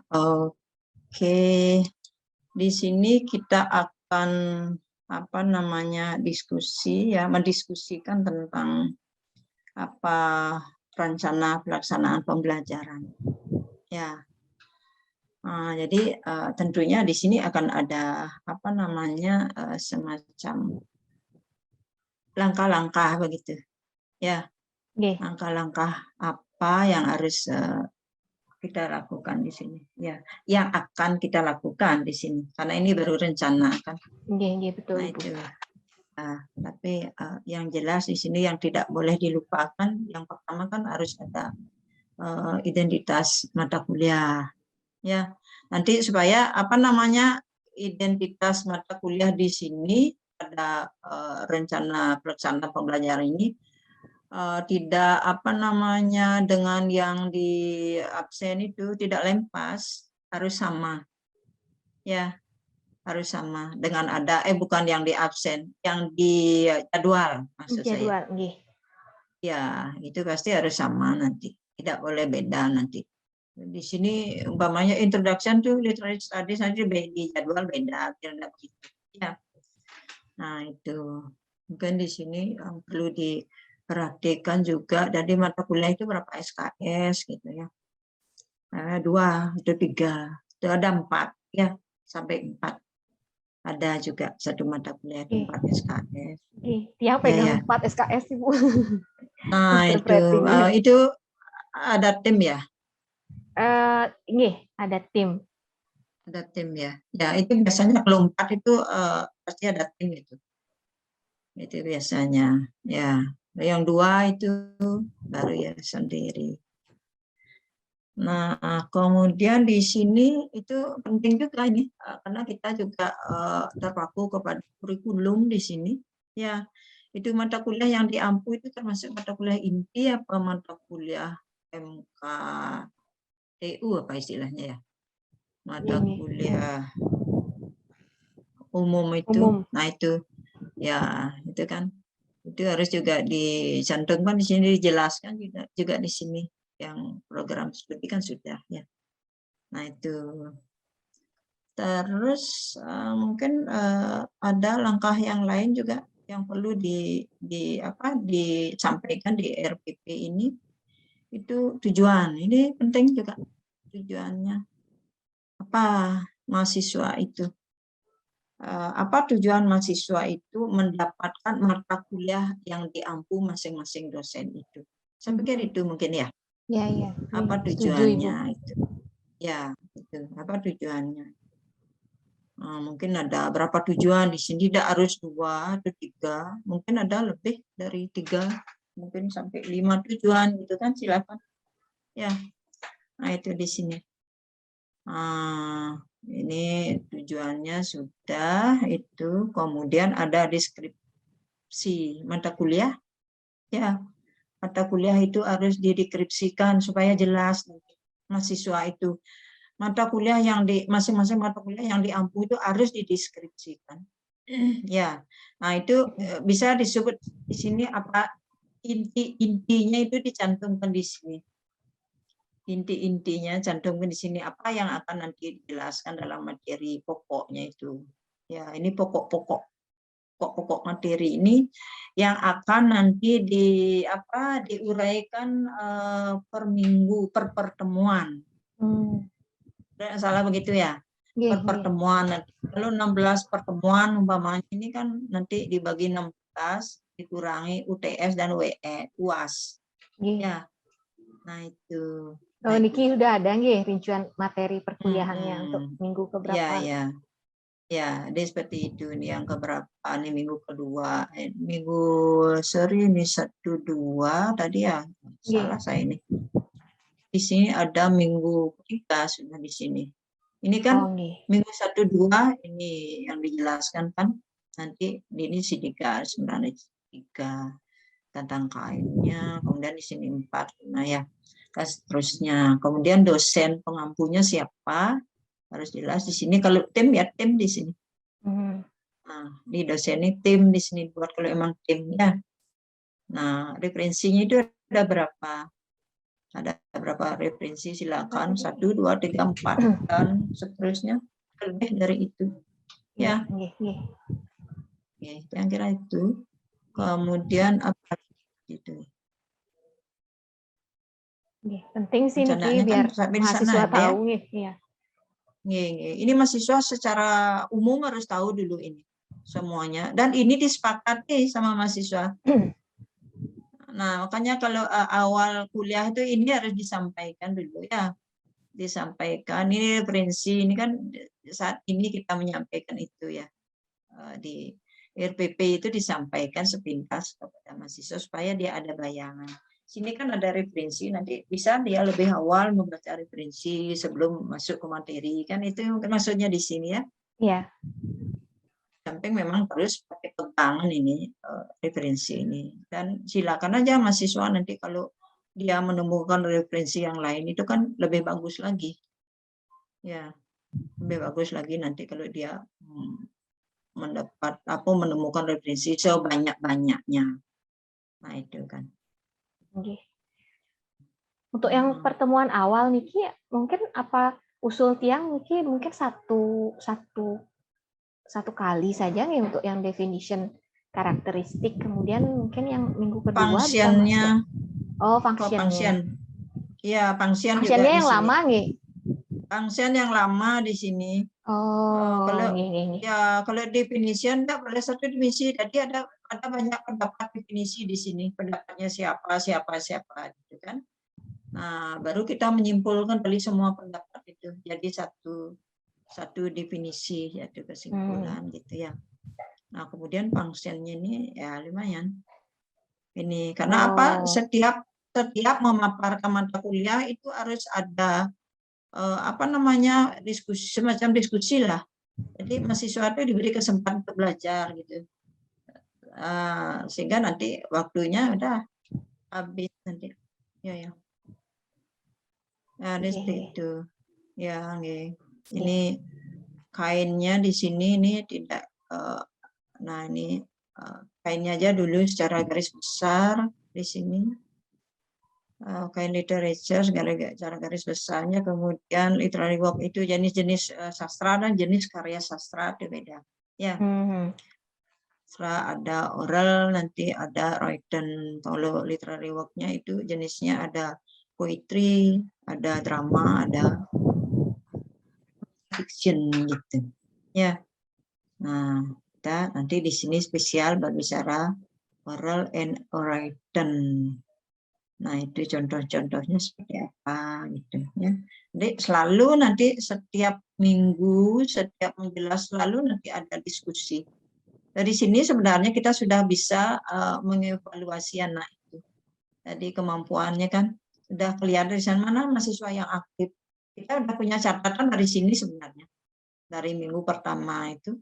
Oke, di sini kita akan diskusi ya, mendiskusikan tentang apa rencana pelaksanaan pembelajaran. Ya, jadi tentunya di sini akan ada semacam langkah-langkah begitu, ya, langkah-langkah apa yang harus kita lakukan di sini, ya, yang akan kita lakukan di sini, karena ini baru rencana kan. Betul. Nah itu. Tapi yang jelas di sini yang tidak boleh dilupakan, yang pertama kan harus ada identitas mata kuliah, ya. Nanti supaya identitas mata kuliah di sini pada rencana pelaksanaan pembelajaran ini tidak dengan yang di absen itu tidak lempas, harus sama, ya, harus sama dengan ada bukan yang di absen, yang di jadwal maksud saya. Ya, itu pasti harus sama nanti, tidak boleh beda nanti. Di sini umpamanya introduction to literary studies nanti di jadwal beda, tidak begitu. Ya. Nah itu mungkin di sini yang perlu diperhatikan juga. Jadi mata kuliah itu berapa SKS gitu ya? 2 atau 3, itu ada 4 ya, sampai 4. Ada juga satu mata kuliah 4 SKS. Yang pegang 4 SKS Ibu. Nah itu ada tim ya? Ada tim. Ada tim ya. Ya itu biasanya kalau 4 itu pasti ada tim itu. Itu biasanya ya. Yang 2 itu baru ya sendiri. Nah kemudian di sini itu penting juga ini karena kita juga terpaku kepada kurikulum di sini. Ya itu mata kuliah yang diampu itu termasuk mata kuliah inti apa mata kuliah MKTU apa istilahnya ya? Mata kuliah umum itu. Nah itu ya itu kan itu harus juga dicantumkan di sini, dijelaskan juga di sini yang program studi kan sudah ya. Nah itu terus mungkin ada langkah yang lain juga yang perlu disampaikan di RPP ini, itu tujuan. Ini penting juga tujuannya apa mahasiswa itu. Apa tujuan mahasiswa itu mendapatkan mata kuliah yang diampu masing-masing dosen itu. Saya pikir itu mungkin ya. Ya. Apa tujuannya itu? Ya, itu. Apa tujuannya? Mungkin ada berapa tujuan di sini, tidak harus 2 atau 3, mungkin ada lebih dari 3, mungkin sampai 5 tujuan gitu kan, silakan. Ya. Nah, itu di sini. Ini tujuannya sudah itu, kemudian ada deskripsi mata kuliah. Ya, mata kuliah itu harus dideskripsikan supaya jelas mahasiswa itu. Mata kuliah yang masing-masing mata kuliah yang diampu itu harus dideskripsikan. Ya. Nah, itu bisa disebut di sini apa intinya itu dicantumkan di sini. Inti-intinya cantumkan di sini apa yang akan nanti dijelaskan dalam materi pokoknya itu. Ya, ini pokok materi ini yang akan nanti diuraikan per minggu, per pertemuan. Salah begitu ya? Per pertemuan. Nanti kalau 16 pertemuan umpamanya ini kan nanti dibagi 16 dikurangi UTS dan UAS. Ya. Nah, itu. Niki udah ada rincian materi perkuliahannya untuk minggu keberapa? Ya, dia seperti itu nih yang keberapa nih minggu kedua, minggu seri ini 1, 2 tadi ya, salah saya ini. Di sini ada minggu ketiga sudah di sini. Ini kan minggu 1, 2 ini yang dijelaskan kan, nanti ini C3 sebenarnya 3 tentang kainnya, kemudian di sini 4. Nah ya, seterusnya. Kemudian dosen pengampunya siapa? Harus jelas di sini. Kalau tim ya tim di sini. Nah, di dosen ini tim di sini buat kalau emang timnya. Nah, referensinya itu ada berapa? Ada berapa referensi silakan 1, 2, 3, 4 dan seterusnya lebih dari itu. Ya, yang kira itu. Kemudian apa gitu. Penting sih Rencananya Niki biar kan sampai di sana mahasiswa ada ya. tahu ya. Ini mahasiswa secara umum harus tahu dulu ini semuanya, dan ini disepakati sama mahasiswa. Nah, makanya kalau awal kuliah itu ini harus disampaikan dulu ya. Disampaikan ini referensi, ini kan saat ini kita menyampaikan itu ya. Di RPP itu disampaikan sepintas kepada mahasiswa supaya dia ada bayangan. Sini kan ada referensi, nanti bisa dia lebih awal membaca referensi sebelum masuk ke materi, kan itu maksudnya di sini ya. Iya. Samping memang terus pakai pegangan ini referensi ini, dan silakan aja mahasiswa nanti kalau dia menemukan referensi yang lain itu kan lebih bagus lagi ya, lebih bagus lagi nanti kalau dia mendapat apa menemukan referensi sebanyak-banyaknya. Nah itu kan. Untuk yang pertemuan awal Niki mungkin apa usul Tiang Niki mungkin satu kali saja nih untuk yang definition karakteristik, kemudian mungkin yang minggu kedua bisa masuk. Oh, function. Iya, function juga Functionnya di yang sini. lama nih. Function yang lama di sini. Kalau definition enggak boleh satu definisi. Jadi ada banyak pendapat definisi di sini. Pendapatnya siapa gitu kan. Nah, baru kita menyimpulkan dari semua pendapat itu. Jadi satu definisi, yaitu kesimpulan gitu ya. Nah, kemudian functionnya ini ya lumayan. Ini karena apa? Setiap memaparkan mata kuliah itu harus ada diskusi, semacam diskusi lah. Jadi mahasiswa itu diberi kesempatan untuk belajar gitu. Sehingga nanti waktunya udah habis nanti. Ya. Nah, seperti itu. Ya, ini kainnya di sini ini tidak ini kainnya aja dulu secara garis besar di sini. Kain literature secara garis besarnya, kemudian literary work itu jenis-jenis sastra dan jenis karya sastra itu beda. Ya. Setelah ada oral, nanti ada written. Kalau literary work-nya itu jenisnya ada poetry, ada drama, ada fiction gitu. Ya. Nah, kita nanti di sini spesial berbicara oral and written. Nah, itu contoh-contohnya seperti apa gitu ya. Jadi selalu nanti setiap minggu, setiap menjelas selalu nanti ada diskusi. Dari sini sebenarnya kita sudah bisa mengevaluasi anak itu. Jadi kemampuannya kan sudah kelihatan di sana, mana mahasiswa yang aktif. Kita sudah punya catatan dari sini sebenarnya. Dari minggu pertama itu,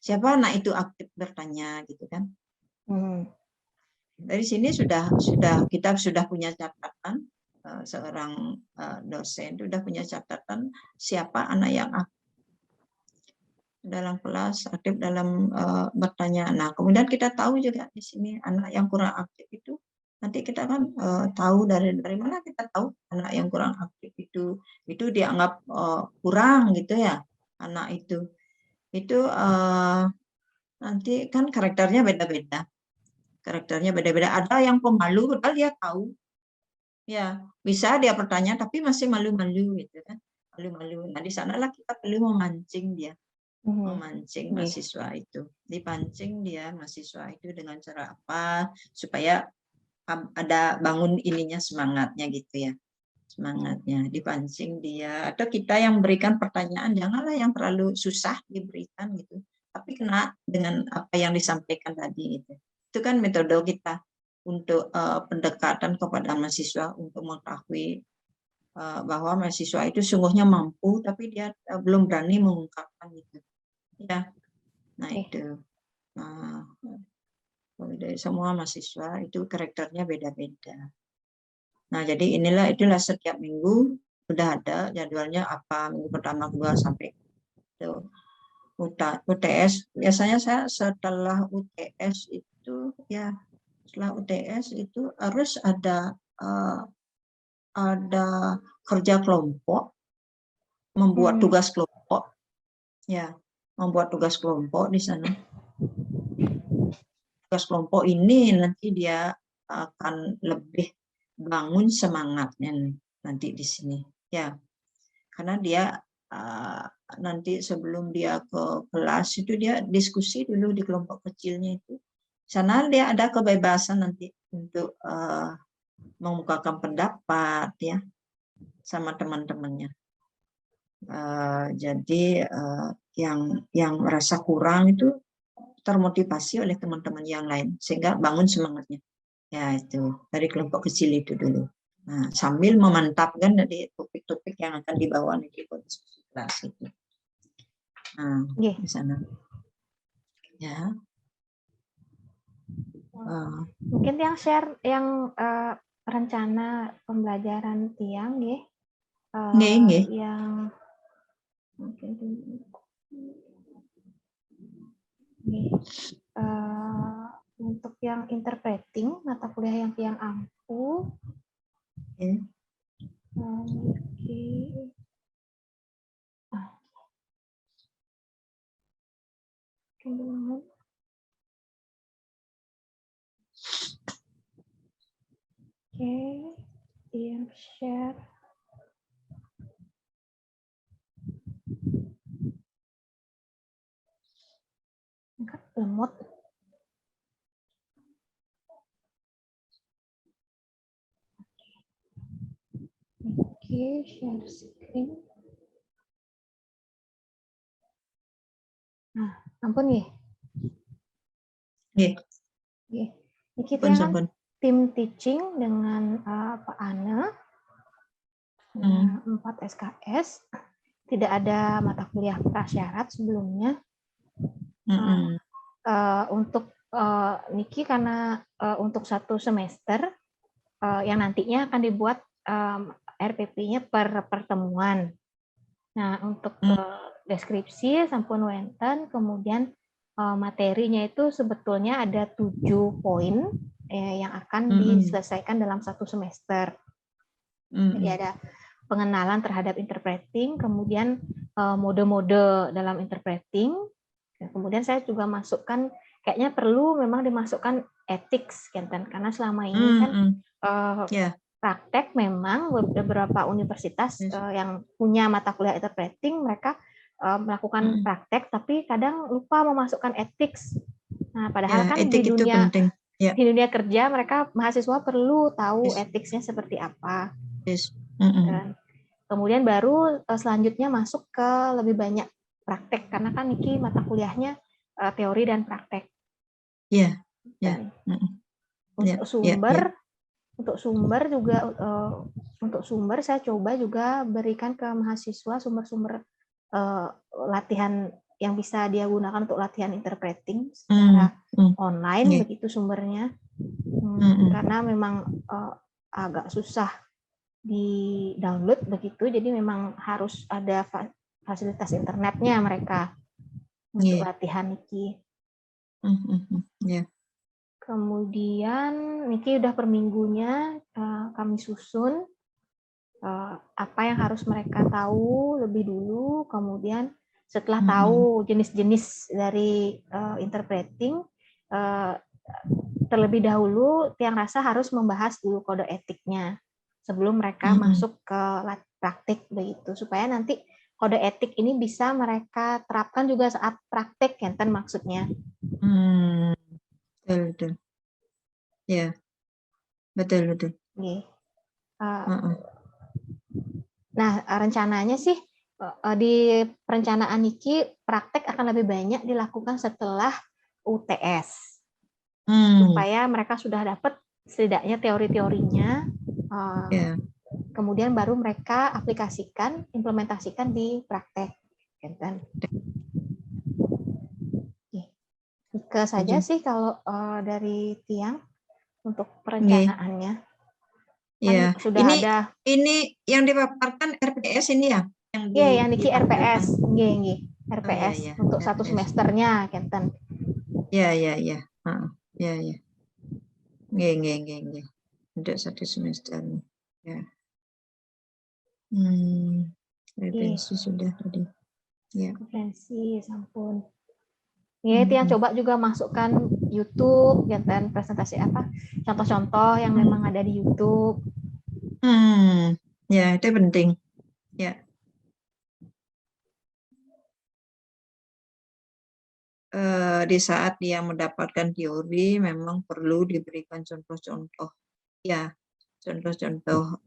siapa anak itu aktif bertanya gitu kan. Dari sini kita sudah punya catatan, seorang dosen sudah punya catatan siapa anak yang aktif dalam kelas, aktif dalam bertanya. Nah, kemudian kita tahu juga di sini anak yang kurang aktif itu, nanti kita kan tahu dari mana kita tahu anak yang kurang aktif itu dianggap kurang gitu ya, anak itu nanti kan karakternya beda-beda. Ada yang pemalu, padahal dia tahu. Ya, bisa dia bertanya tapi masih malu-malu gitu kan. Malu-malu. Nah, di sanalah kita perlu memancing dia. Memancing mahasiswa itu. Dipancing dia mahasiswa itu dengan cara apa supaya ada bangun ininya semangatnya gitu ya. Semangatnya dipancing dia, atau kita yang berikan pertanyaan janganlah yang terlalu susah diberikan gitu. Tapi kena dengan apa yang disampaikan tadi gitu. Itu kan metode kita untuk pendekatan kepada mahasiswa untuk mengetahui bahwa mahasiswa itu sungguhnya mampu tapi dia belum berani mengungkapkan itu. Ya. Nah, itu. Nah, dari semua mahasiswa itu karakternya beda-beda. Nah, jadi itulah setiap minggu sudah ada jadwalnya apa, minggu pertama, kedua sampai itu. UTS biasanya saya setelah UTS itu ya, setelah UTS itu harus ada ada kerja kelompok, membuat tugas kelompok, ya, membuat tugas kelompok di sana. Tugas kelompok ini nanti dia akan lebih bangun semangatnya nanti di sini, ya, karena dia nanti sebelum dia ke kelas itu dia diskusi dulu di kelompok kecilnya itu. Sana dia ada kebebasan nanti untuk mengemukakan pendapat ya sama teman-temannya. Jadi yang merasa kurang itu termotivasi oleh teman-teman yang lain sehingga bangun semangatnya. Ya itu dari kelompok kecil itu dulu. Nah, sambil memantapkan dari topik-topik yang akan dibawa di diskusi kelas itu. Nah, di sana. Ya. Mungkin yang share yang rencana pembelajaran Tiang ya. Yang mungkin untuk yang interpreting mata kuliah yang Tiang ampu. Tiang share. Enggak lemot. Oke, share screen. Nah, ampun ya. Ini kita kan tim teaching dengan Pak Ana, 4 SKS, tidak ada mata kuliah prasyarat sebelumnya. Untuk Niki karena untuk 1 semester yang nantinya akan dibuat RPP-nya per pertemuan. Nah, untuk deskripsi sampun wenten, kemudian materinya itu sebetulnya ada 7 poin yang akan diselesaikan dalam 1 semester. Jadi ada pengenalan terhadap interpreting, kemudian mode-mode dalam interpreting. Kemudian saya juga masukkan, kayaknya perlu memang dimasukkan ethics, karena selama ini kan praktek memang beberapa universitas yang punya mata kuliah interpreting, mereka melakukan praktek, tapi kadang lupa memasukkan ethics. Nah, padahal kan di dunia kerja mereka mahasiswa perlu tahu ethicsnya seperti apa. Dan kemudian baru selanjutnya masuk ke lebih banyak praktek, karena kan Niki mata kuliahnya teori dan praktek. Untuk sumber juga untuk sumber saya coba juga berikan ke mahasiswa sumber-sumber latihan yang bisa dia gunakan untuk latihan interpreting secara online, begitu sumbernya. Karena memang agak susah di download begitu, jadi memang harus ada fasilitas internetnya mereka untuk latihan Niki. Kemudian Niki udah per minggunya kami susun apa yang harus mereka tahu lebih dulu, kemudian setelah tahu jenis-jenis dari interpreting, terlebih dahulu Tiang rasa harus membahas dulu kode etiknya sebelum mereka masuk ke praktik begitu, supaya nanti kode etik ini bisa mereka terapkan juga saat praktek, kan maksudnya. Betul. Ya, betul. Nah, rencananya sih di perencanaan Niki praktek akan lebih banyak dilakukan setelah UTS, supaya mereka sudah dapat setidaknya teori-teorinya, kemudian baru mereka aplikasikan, implementasikan di praktek. Ke saja sih kalau dari Tiang untuk perencanaannya. Ya, ini yang dipaparkan RPS ini ya? Yang Niki RPS, RPS untuk RPS. 1 semesternya, Kenten. Ya. Untuk 1 semester. Ya. Referensi sudah tadi. Ya. Referensi, sampun. Ya, itu yang coba juga masukkan YouTube, ya, dan presentasi apa, contoh-contoh yang memang ada di YouTube. Ya, itu penting. Ya. Di saat dia mendapatkan teori, memang perlu diberikan contoh-contoh. Ya, contoh-contoh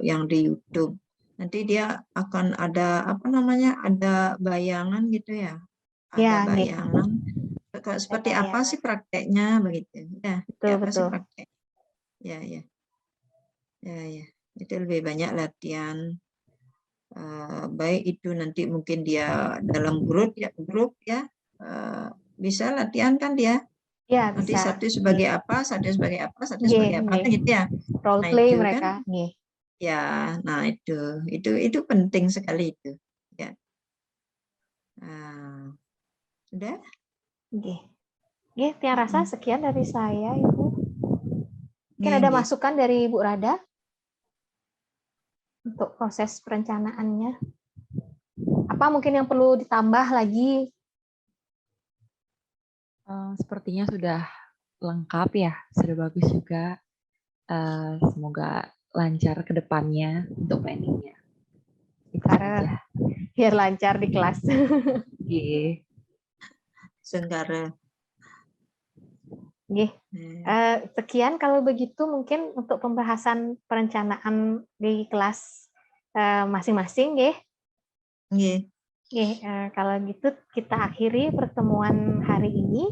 yang di YouTube. Nanti dia akan ada apa namanya, ada bayangan gitu ya, ada bayangan seperti apa sih prakteknya begitu ya, apa sih praktek ya, itu lebih banyak latihan, baik itu nanti mungkin dia dalam grup ya, bisa latihan kan dia. Ya, Nanti bisa. satu sebagai apa, satu sebagai apa, satu sebagai apa, kan gitu ya. Role Nah play itu mereka. kan, ya, nah itu penting sekali itu. Ya. Udah? Tiang rasa sekian dari saya, Ibu. Mungkin ada masukan dari Ibu Rada untuk proses perencanaannya. Apa mungkin yang perlu ditambah lagi? Sepertinya sudah lengkap ya, sudah bagus juga. Semoga lancar ke depannya untuk planningnya. Itu saja. Biar lancar di kelas. Iya. Senggara. Sekian kalau begitu mungkin untuk pembahasan perencanaan di kelas masing-masing, kalau gitu kita akhiri pertemuan hari ini.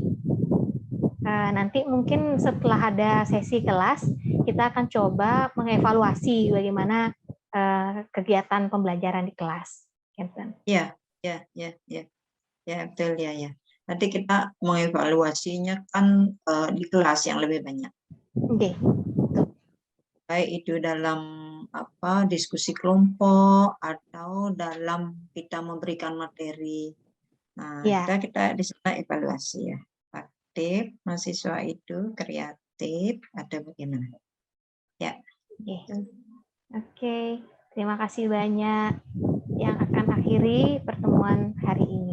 Nanti mungkin setelah ada sesi kelas, kita akan coba mengevaluasi bagaimana kegiatan pembelajaran di kelas. Ya, betul ya. Nanti kita mengevaluasinya kan di kelas yang lebih banyak. Baik itu dalam diskusi kelompok atau dalam kita memberikan materi. Nah, kita di sana evaluasi ya. Aktif mahasiswa itu kreatif atau bagaimana? Ya. Oke, terima kasih banyak yang akan akhiri pertemuan hari ini.